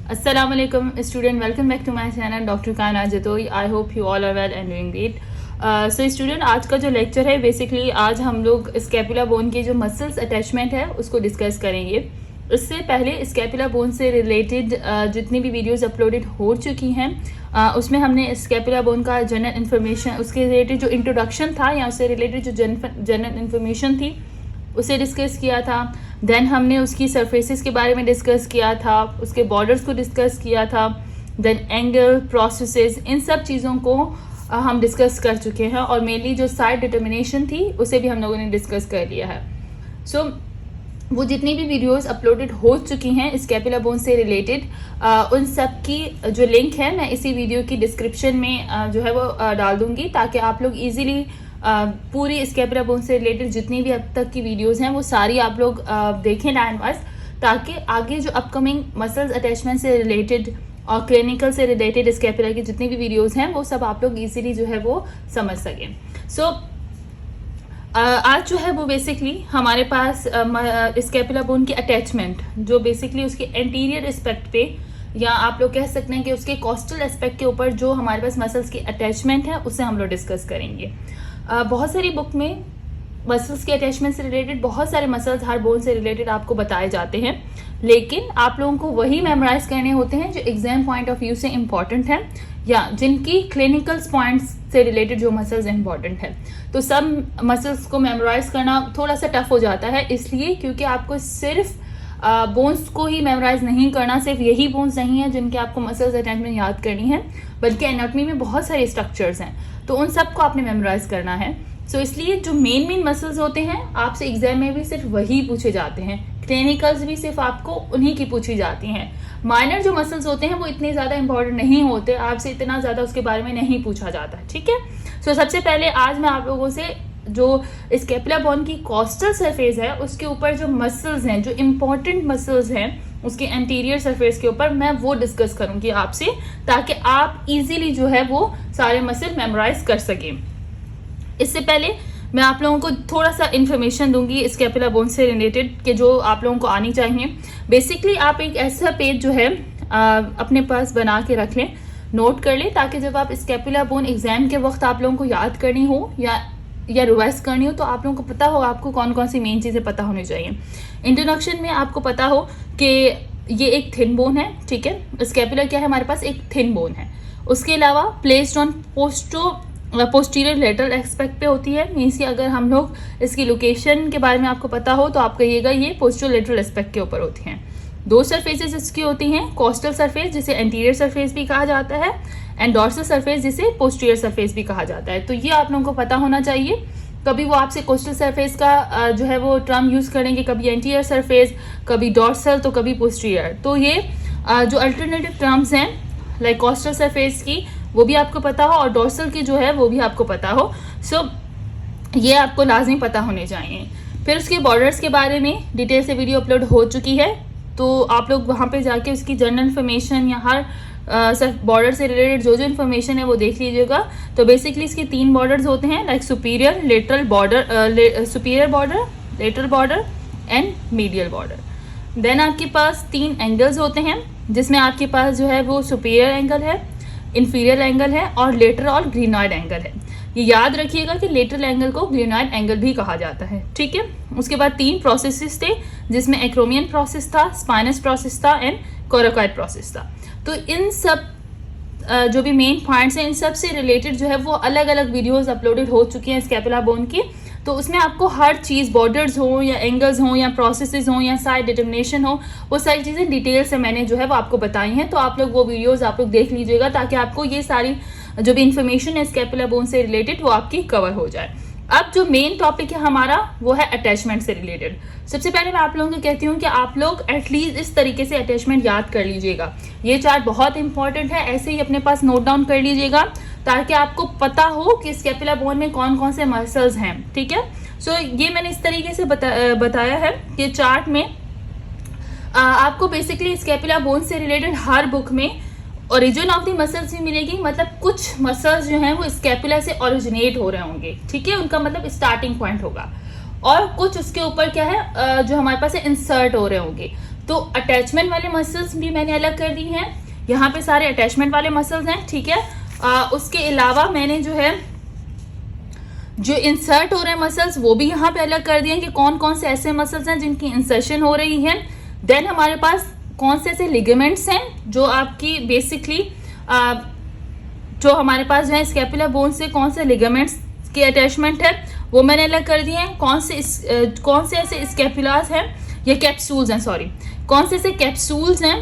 Assalamu alaikum student, welcome back to my channel Dr. Kana Jatoi. I hope you all are well and doing great. So student, आज का जो lecture है basically आज हम लोग scapula bone के जो मसल्स अटैचमेंट है उसको डिस्कस करेंगे. इससे पहले स्कैपुला बोन से रिलेटेड जितनी भी वीडियोस अपलोडेड हो चुकी हैं उसमें हमने स्कैपुला बोन का जनरल इन्फॉर्मेशन, उसके रिलेटेड जो इंट्रोडक्शन था या उससे रिलेटेड जो जनरल इन्फॉर्मेशन थी उसे डिस्कस किया था. देन हमने उसकी सरफेसेस के बारे में डिस्कस किया था, उसके बॉर्डर्स को डिस्कस किया था, देन एंगल, प्रोसेसेस, इन सब चीज़ों को हम डिस्कस कर चुके हैं और मेनली जो साइड डिटर्मिनेशन थी उसे भी हम लोगों ने डिस्कस कर लिया है. सो वो जितनी भी वीडियोस अपलोडेड हो चुकी हैं स्कैपुला बोन से रिलेटेड उन सब की जो लिंक है मैं इसी वीडियो की डिस्क्रिप्शन में जो है वो डाल दूंगी ताकि आप लोग ईजिली पूरी स्कैपुला बोन से रिलेटेड जितनी भी अब तक की वीडियोस हैं वो सारी आप लोग देखें लाइन वाइज, ताकि आगे जो अपकमिंग मसल्स अटैचमेंट से रिलेटेड और क्लिनिकल से रिलेटेड स्कैपुला की जितनी भी वीडियोस हैं वो सब आप लोग इजीली जो है वो समझ सकें. सो आज जो है वो बेसिकली हमारे पास स्कैपुला बोन की अटैचमेंट जो बेसिकली उसके एंटीरियर एस्पेक्ट पे या आप लोग कह सकते हैं कि उसके कोस्टल एस्पेक्ट के ऊपर जो हमारे पास मसल्स की अटैचमेंट है उससे हम लोग डिस्कस करेंगे. बहुत सारी बुक में मसल्स के अटैचमेंट से रिलेटेड बहुत सारे मसल्स हर बोन से रिलेटेड आपको बताए जाते हैं, लेकिन आप लोगों को वही मेमोराइज करने होते हैं जो एग्जाम पॉइंट ऑफ व्यू से इम्पॉर्टेंट है या जिनकी क्लिनिकल पॉइंट्स से रिलेटेड जो मसल्स इम्पॉर्टेंट है. तो सब मसल्स को मेमोराइज करना थोड़ा सा टफ हो जाता है, इसलिए क्योंकि आपको सिर्फ बोन्स को ही मेमोराइज नहीं करना, सिर्फ यही बोन्स नहीं है जिनके आपको मसल्स अटैचमेंट याद करनी है, बल्कि एनाटॉमी में बहुत सारे स्ट्रक्चर्स हैं तो उन सब को आपने मेमोराइज करना है. सो इसलिए जो मेन मसल्स होते हैं आपसे एग्जाम में भी सिर्फ वही पूछे जाते हैं, क्लिनिकल्स भी सिर्फ आपको उन्हीं की पूछी जाती हैं. माइनर जो मसल्स होते हैं वो इतने ज़्यादा इंपॉर्टेंट नहीं होते, आपसे इतना ज़्यादा उसके बारे में नहीं पूछा जाता. ठीक है. सो सबसे पहले आज मैं आप लोगों से जो स्कैपुला बोन की कोस्टल सरफेस है उसके ऊपर जो मसल्स हैं, जो इम्पोर्टेंट मसल्स हैं उसके एंटीरियर सरफेस के ऊपर मैं वो डिस्कस करूंगी आपसे, ताकि आप इजीली जो है वो सारे मसल मेमोराइज कर सकें. इससे पहले मैं आप लोगों को थोड़ा सा इन्फॉर्मेशन दूंगी स्कैपुला बोन से रिलेटेड कि जो आप लोगों को आनी चाहिए. बेसिकली आप एक ऐसा पेज जो है अपने पास बना के रख लें, नोट कर लें, ताकि जब आप स्कैपुला बोन एग्जाम के वक्त आप लोगों को याद करनी हो या रिवाइज करनी हो तो आप लोगों को पता हो आपको कौन कौन सी मेन चीज़ें पता होनी चाहिए. इंट्रोडक्शन में आपको पता हो कि ये एक थिन बोन है. ठीक है. स्कैपुला क्या है हमारे पास, एक थिन बोन है. उसके अलावा placed on posterior lateral aspect पे होती है. मीन्स अगर हम लोग इसकी लोकेशन के बारे में आपको पता हो तो आप कहिएगा ये पोस्टीरियर लेटरल एस्पेक्ट के ऊपर होती हैं. दो सरफेसेस इसकी होती हैं, कोस्टल सरफेस जिसे एंटीरियर सरफेस भी कहा जाता है एंड डॉर्सल सरफेस जिसे पोस्टीरियर सरफेस भी कहा जाता है. तो ये आप लोगों को पता होना चाहिए. कभी वो आपसे कोस्टल सरफेस का जो है वो टर्म यूज़ करेंगे, कभी एंटीरियर सरफेस, कभी डॉर्सल तो कभी पोस्टीरियर. तो ये जो अल्टरनेटिव टर्म्स हैं लाइक कोस्टल सरफेस की वो भी आपको पता हो और डॉर्सल की जो है वो भी आपको पता हो. सो ये आपको लाजमी पता होने चाहिए. फिर उसके बॉर्डर्स के बारे में डिटेल से वीडियो अपलोड हो चुकी है, तो आप लोग वहाँ पे जाके उसकी जनरल इन्फॉर्मेशन या हर बॉर्डर से रिलेटेड जो इन्फॉर्मेशन है वो देख लीजिएगा. तो बेसिकली इसके 3 बॉर्डर्स होते हैं like superior lateral border, superior border, lateral border and medial border. Then आपके पास 3 एंगल्स होते हैं जिसमें आपके पास जो है वो सुपीरियर एंगल है, इन्फीरियर एंगल है और लेटरल और ग्रीनॉइड एंगल है. ये याद रखिएगा कि लेटरल एंगल को ग्रीनॉइड एंगल भी कहा जाता है. ठीक है. उसके बाद 3 प्रोसेसेस थे जिसमें एक्रोमियन प्रोसेस था, स्पाइनस प्रोसेस था एंड कोराकॉइड प्रोसेस था. तो इन सब जो भी मेन पॉइंट्स हैं इन सब से रिलेटेड जो है वो अलग अलग वीडियोस अपलोडेड हो चुकी हैं स्कैपुला बोन की. तो उसमें आपको हर चीज़, बॉर्डर्स हो या एंगल्स हो या प्रोसेसेस हो या साइड डिटर्मिनेशन हो, वो सारी चीज़ें डिटेल से मैंने जो है वो आपको बताई हैं. तो आप लोग वो वीडियोस आप लोग देख लीजिएगा ताकि आपको ये सारी जो भी इंफॉर्मेशन है स्कैपुला बोन से रिलेटेड वो आपकी कवर हो जाए. अब जो मेन टॉपिक है हमारा वो है अटैचमेंट से रिलेटेड. सबसे पहले मैं आप लोगों को कहती हूँ कि आप लोग एटलीस्ट इस तरीके से अटैचमेंट याद कर लीजिएगा. ये चार्ट बहुत इंपॉर्टेंट है, ऐसे ही अपने पास नोट डाउन कर लीजिएगा ताकि आपको पता हो कि स्कैपुला बोन में कौन कौन से मसल्स हैं. ठीक है. सो ये मैंने इस तरीके से बताया है कि चार्ट में आपको बेसिकली स्कैपुला बोन से रिलेटेड हर बुक में ओरिजिन ऑफ द मसल्स भी मिलेगी. मतलब कुछ मसल्स जो हैं वो स्कैपुला से ओरिजिनेट हो रहे होंगे. ठीक है. उनका मतलब स्टार्टिंग पॉइंट होगा और कुछ उसके ऊपर क्या है जो हमारे पास इंसर्ट हो रहे होंगे. तो अटैचमेंट वाले मसल्स भी मैंने अलग कर दी हैं, यहाँ पे सारे अटैचमेंट वाले मसल्स हैं, ठीक है। उसके अलावा मैंने जो इंसर्ट हो रहे हैं मसल्स वो भी यहाँ पे अलग कर दिए हैं कि कौन कौन से ऐसे मसल्स हैं जिनकी इंसर्शन हो रही है। देन हमारे पास कौन से ऐसे लिगामेंट्स हैं जो आपकी बेसिकली जो हमारे पास जो है स्कैपुलर बोन से कौन से लिगामेंट्स की अटैचमेंट है वो मैंने अलग कर दिए हैं। कौन से ऐसे स्कैपुलास हैं या कैप्सूल्स हैं, सॉरी, कौन से ऐसे कैप्सूल्स हैं,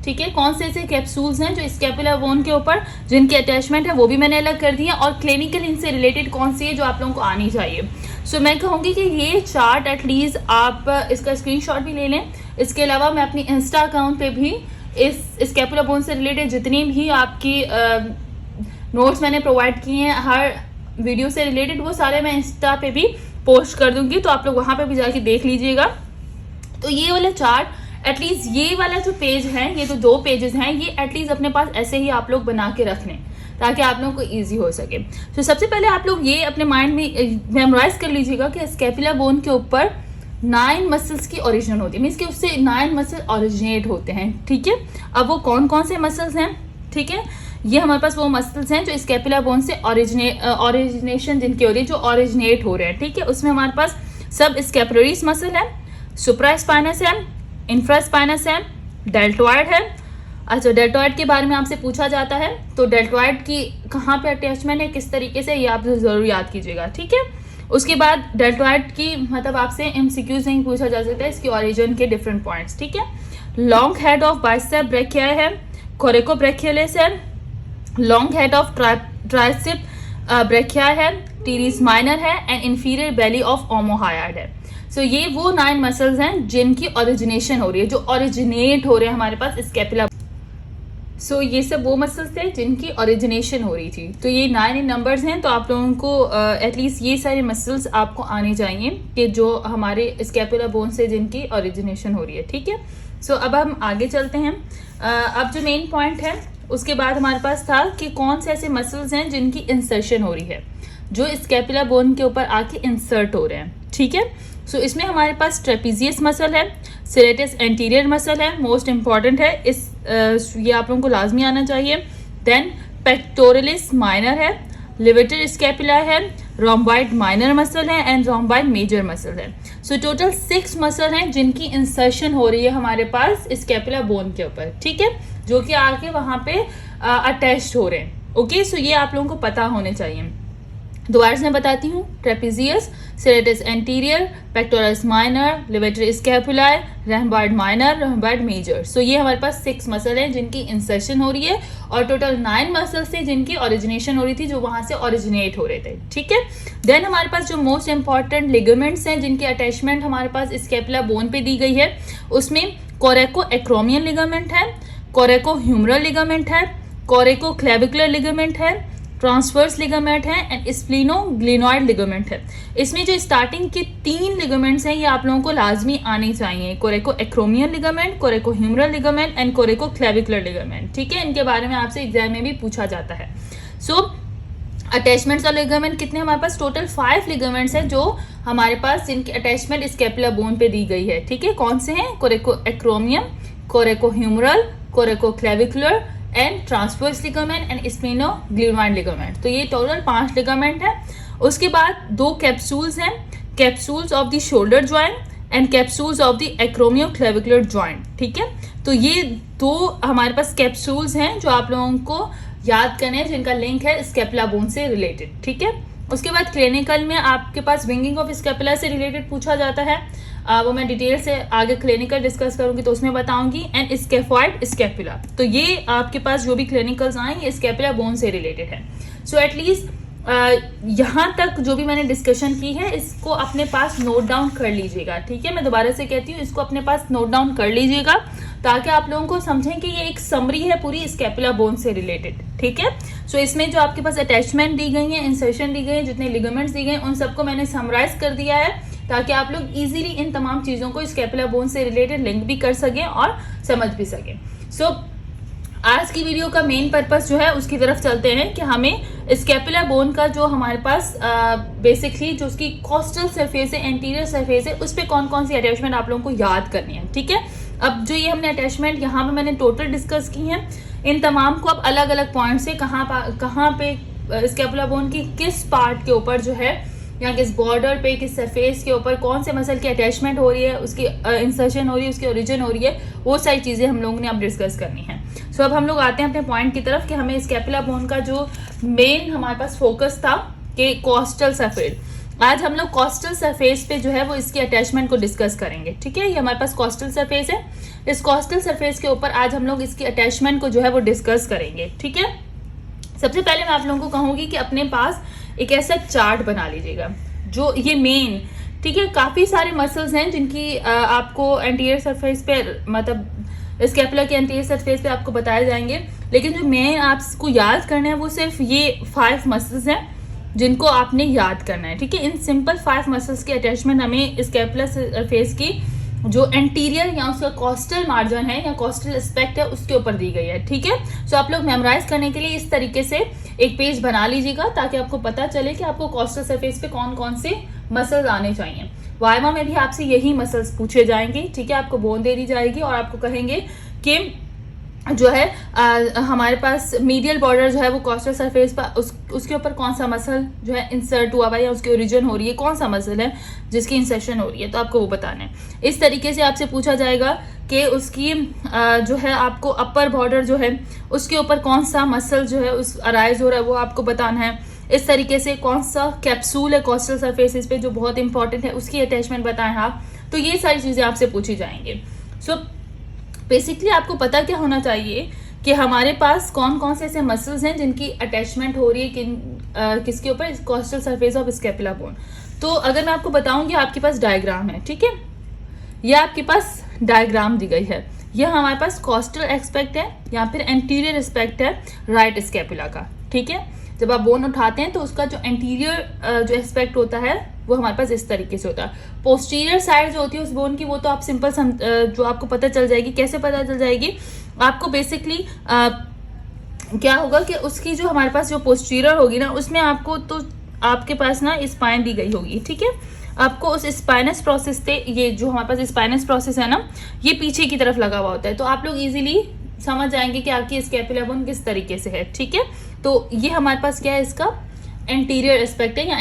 ठीक है, कौन से ऐसे कैप्सूल्स हैं जो स्कैपुलर बोन के ऊपर जिनकी अटैचमेंट है वो भी मैंने अलग कर दिया। और क्लिनिकल इनसे रिलेटेड कौन सी है जो आप लोगों को आनी चाहिए। सो मैं कहूँगी कि ये चार्ट एटलीस्ट आप इसका स्क्रीनशॉट भी ले लें। इसके अलावा मैं अपनी इंस्टा अकाउंट पे भी इस स्कैपुलर बोन से रिलेटेड जितनी भी आपकी नोट्स मैंने प्रोवाइड किए हैं हर वीडियो से रिलेटेड, वो सारे मैं इंस्टा पे भी पोस्ट कर दूंगी, तो आप लोग वहाँ पे भी जाके देख लीजिएगा। तो ये वाला चार्ट एटलीस्ट ये वाला जो पेज है, ये जो 2 पेजेस हैं, ये एटलीस्ट अपने पास ऐसे ही आप लोग बना के रख लें ताकि आप लोगों को ईजी हो सके। तो सबसे पहले आप लोग ये अपने माइंड में मेमोराइज कर लीजिएगा कि स्कैपुलर बोन के ऊपर 9 मसल्स की ओरिजिन होती है, मीन्स कि उससे 9 मसल ओरिजिनेट होते हैं, ठीक है। अब वो कौन कौन से मसल्स हैं, ठीक है, ये हमारे पास वो मसल्स हैं जो स्कैपुलर बोन से ओरिजिनेशन जिनकी हो रही है, जो ओरिजिनेट हो रहे हैं, ठीक है। उसमें हमारे पास सब स्कैपुलरीज मसल है, सुप्रास्पाइनस है, इंफ्रास्पाइनस है, डेल्टॉइड है। अच्छा, डेल्टॉइड के बारे में आपसे पूछा जाता है, तो डेल्टॉइड की कहाँ पे अटैचमेंट है, किस तरीके से, ये आप जरूर याद कीजिएगा, ठीक है। उसके बाद डेल्टॉइड की मतलब आपसे एमसीक्यूज नहीं पूछा जा सकता है, इसकी ओरिजिन के डिफरेंट पॉइंट्स, ठीक है। Long head of bicep brachii है, कोरेकोब्रेकियलिस है, long head of tricep brachii है, टीरिस माइनर है, एंड इंफीरियर बेली ऑफ ओमोहायड है। सो ये वो 9 मसल्स हैं जिनकी ओरिजिनेशन हो रही है, जो ओरिजिनेट हो रहे हैं हमारे पास स्कैपुला। सो ये सब वो मसल्स थे जिनकी ओरिजिनेशन हो रही थी। तो ये 9 नंबर्स हैं, तो आप लोगों को एटलीस्ट ये सारे मसल्स आपको आने चाहिए कि जो हमारे स्कैपुला बोन से जिनकी ओरिजिनेशन हो रही है, ठीक है। सो अब हम आगे चलते हैं। अब जो मेन पॉइंट है उसके बाद हमारे पास था कि कौन से ऐसे मसल्स हैं जिनकी इंसर्शन हो रही है, जो स्कैपुला बोन के ऊपर आके इंसर्ट हो रहे हैं, ठीक है। सो इसमें हमारे पास ट्रेपीजियस मसल है, सेरेटस एंटीरियर मसल है, मोस्ट इंपॉर्टेंट है, ये आप लोगों को लाजमी आना चाहिए। देन पेक्टोरलिस माइनर है, लिवेटर स्कैपुला है, रोम्बाइड माइनर मसल है, एंड रोम्बाइड मेजर मसल है। सो टोटल 6 मसल हैं जिनकी इंसर्शन हो रही है हमारे पास स्कैपुला बोन के ऊपर, ठीक है, जो कि आके वहाँ पे अटैच्ड हो रहे हैं, ओके। सो ये आप लोगों को पता होने चाहिए। दोबारा से मैं बताती हूँ, trapezius, serratus anterior, pectoralis minor, levator scapulae, rhomboid minor, rhomboid major. So ये हमारे पास 6 मसल हैं जिनकी इंसर्शन हो रही है, और टोटल 9 मसल्स थे जिनकी ओरिजिनेशन हो रही थी, जो वहाँ से ओरिजिनेट हो रहे थे, ठीक है। देन हमारे पास जो मोस्ट इंपॉर्टेंट लिगामेंट्स हैं जिनकी अटैचमेंट हमारे पास स्कैपुला बोन पे दी गई है, उसमें कोरेको एक्रोमियन लिगामेंट है, कोरेको ह्यूमरल लिगामेंट है, कोरेको क्लेविकुलर लिगामेंट है, ट्रांसवर्स लिगामेंट है, एंड स्प्लिनोग्लिनोइड लिगामेंट है। इसमें जो स्टार्टिंग के 3 लिगामेंट्स हैं ये आप लोगों को लाजमी आने चाहिए, coracoacromial ligament, coracohumeral ligament, and coracoclavicular ligament, ठीक है। इनके बारे में आपसे एग्जाम में भी पूछा जाता है। सो अटैचमेंट्स और लिगामेंट कितने हमारे पास, टोटल 5 लिगामेंट्स हैं जो हमारे पास जिनकी अटैचमेंट स्कैपुला बोन पे दी गई है, ठीक है। कौन से हैं, coracoacromial, coracohumeral, coracoclavicular, and transverse ligament, and spinoglenoid ligament. तो ये टोटल 5 लिगामेंट है। उसके बाद 2 कैप्सूल्स हैं, capsules of the shoulder joint and capsules of the acromioclavicular joint, ठीक है। तो ये 2 हमारे पास कैप्सूल्स हैं जो आप लोगों को याद करने हैं, जिनका लिंक है स्कैपुला बोन से रिलेटेड, ठीक है। उसके बाद क्लिनिकल में आपके पास विंगिंग ऑफ स्कैपुला से रिलेटेड पूछा जाता है, वो मैं डिटेल से आगे क्लिनिकल डिस्कस करूंगी तो उसमें बताऊंगी। एंड स्कैफॉइड स्कैपुला, तो ये आपके पास जो भी क्लिनिकल्स आए ये स्कैपुला बोन से रिलेटेड है। सो एटलीस्ट यहाँ तक जो भी मैंने डिस्कशन की है इसको अपने पास नोट डाउन कर लीजिएगा, ठीक है। मैं दोबारा से कहती हूँ, इसको अपने पास नोट डाउन कर लीजिएगा ताकि आप लोगों को समझें कि ये एक समरी है पूरी स्कैपुला बोन से रिलेटेड, ठीक है। सो इसमें जो आपके पास अटैचमेंट दी गई है, इंसर्शन दी गई है, जितने लिगामेंट्स दी गए उन सबको मैंने समराइज कर दिया है ताकि आप लोग इजीली इन तमाम चीज़ों को स्कैपुला बोन से रिलेटेड लिंक भी कर सकें और समझ भी सकें। सो आज की वीडियो का मेन पर्पस जो है उसकी तरफ चलते हैं कि हमें स्कैपुला बोन का जो हमारे पास बेसिकली जो उसकी कोस्टल सरफेस है, एंटीरियर सरफेस है, उस पर कौन कौन सी अटैचमेंट आप लोगों को याद करनी है, ठीक है। अब जो ये हमने अटैचमेंट यहाँ पे मैंने टोटल डिस्कस की हैं, इन तमाम को अब अलग अलग पॉइंट से कहाँ पे स्कैपुला बोन की किस पार्ट के ऊपर जो है, या किस बॉर्डर पे, किस सरफेस के ऊपर कौन से मसल की अटैचमेंट हो रही है, उसकी इंसर्शन हो रही है, उसकी ओरिजिन हो रही है, वो सारी चीज़ें हम लोगों ने अब डिस्कस करनी है। सो अब हम लोग आते हैं अपने पॉइंट की तरफ कि हमें स्कैपुला बोन का जो मेन हमारे पास फोकस था कि कॉस्टल सरफेस, आज हम लोग कॉस्टल सरफेस पे जो है वो इसकी अटैचमेंट को डिस्कस करेंगे। ठीक है, ये हमारे पास कॉस्टल सरफेस है, इस कॉस्टल सरफेस के ऊपर आज हम लोग इसकी अटैचमेंट को जो है वो डिस्कस करेंगे। ठीक है, सबसे पहले मैं आप लोगों को कहूंगी कि अपने पास एक ऐसा चार्ट बना लीजिएगा जो ये मेन, ठीक है, काफी सारे मसल्स हैं जिनकी आपको एंटीरियर सरफेस पे, मतलब स्कैपुला के एंटीरियर सरफेस पे आपको बताए जाएंगे, लेकिन जो मेन आपको याद करना है वो सिर्फ ये 5 मसल्स हैं जिनको आपने याद करना है। ठीक है, इन सिंपल 5 मसल्स की अटैचमेंट हमें स्कैपुला सरफेस की जो एंटीरियर या उसका कॉस्टल मार्जिन है या कॉस्टल एस्पेक्ट है उसके ऊपर दी गई है। ठीक है, सो आप लोग मेमोराइज करने के लिए इस तरीके से एक पेज बना लीजिएगा ताकि आपको पता चले कि आपको कॉस्टल सरफेस पे कौन कौन से मसल्स आने चाहिए। वाइवा में भी आपसे यही मसल्स पूछे जाएंगे। ठीक है, आपको बोन दे दी जाएगी और आपको कहेंगे कि जो है हमारे पास मीडियल बॉर्डर जो है वो कॉस्टल सरफेस पर उसके ऊपर कौन सा मसल जो है इंसर्ट हुआ हुआ है या उसकी ओरिजिन हो रही है, कौन सा मसल है जिसकी इंसर्शन हो रही है, तो आपको वो बताना है। इस तरीके से आपसे पूछा जाएगा कि उसकी जो है आपको अपर बॉर्डर जो है उसके ऊपर कौन सा मसल जो है उस अराइज हो रहा है वो आपको बताना है। इस तरीके से कौन सा कैप्सूल है कॉस्टल सरफेसिस पे जो बहुत इंपॉर्टेंट है उसकी अटैचमेंट बताएं आप। तो ये सारी चीज़ें आपसे पूछी जाएंगे। सो बेसिकली आपको पता क्या होना चाहिए कि हमारे पास कौन कौन से ऐसे मसल्स हैं जिनकी अटैचमेंट हो रही है किसके ऊपर, costal surface of scapula bone. तो अगर मैं आपको बताऊंगी, आपके पास डायग्राम है, ठीक है, यह आपके पास डायग्राम दी गई है, यह हमारे पास कॉस्टल एस्पेक्ट है या फिर एंटीरियर एस्पेक्ट है राइट स्कैपुला का। ठीक है, जब आप बोन उठाते हैं तो उसका जो एंटीरियर जो एस्पेक्ट होता है वो हमारे पास इस तरीके से होता है। पोस्टीरियर साइड जो होती है उस बोन की वो तो आप सिंपल जो आपको पता चल जाएगी। कैसे पता चल जाएगी? आपको बेसिकली क्या होगा कि उसकी जो हमारे पास जो पोस्टीरियर होगी ना उसमें आपको तो आपके पास ना स्पाइन दी गई होगी। ठीक है, आपको उस स्पाइनस प्रोसेस से, ये जो हमारे पास स्पाइनस प्रोसेस है ना ये पीछे की तरफ लगा हुआ होता है, तो आप लोग इजीली समझ जाएंगे कि आपकी स्कैपुला बोन किस तरीके से है। ठीक है, तो ये हमारे पास क्या है, इसका एंटीरियर एस्पेक्ट है या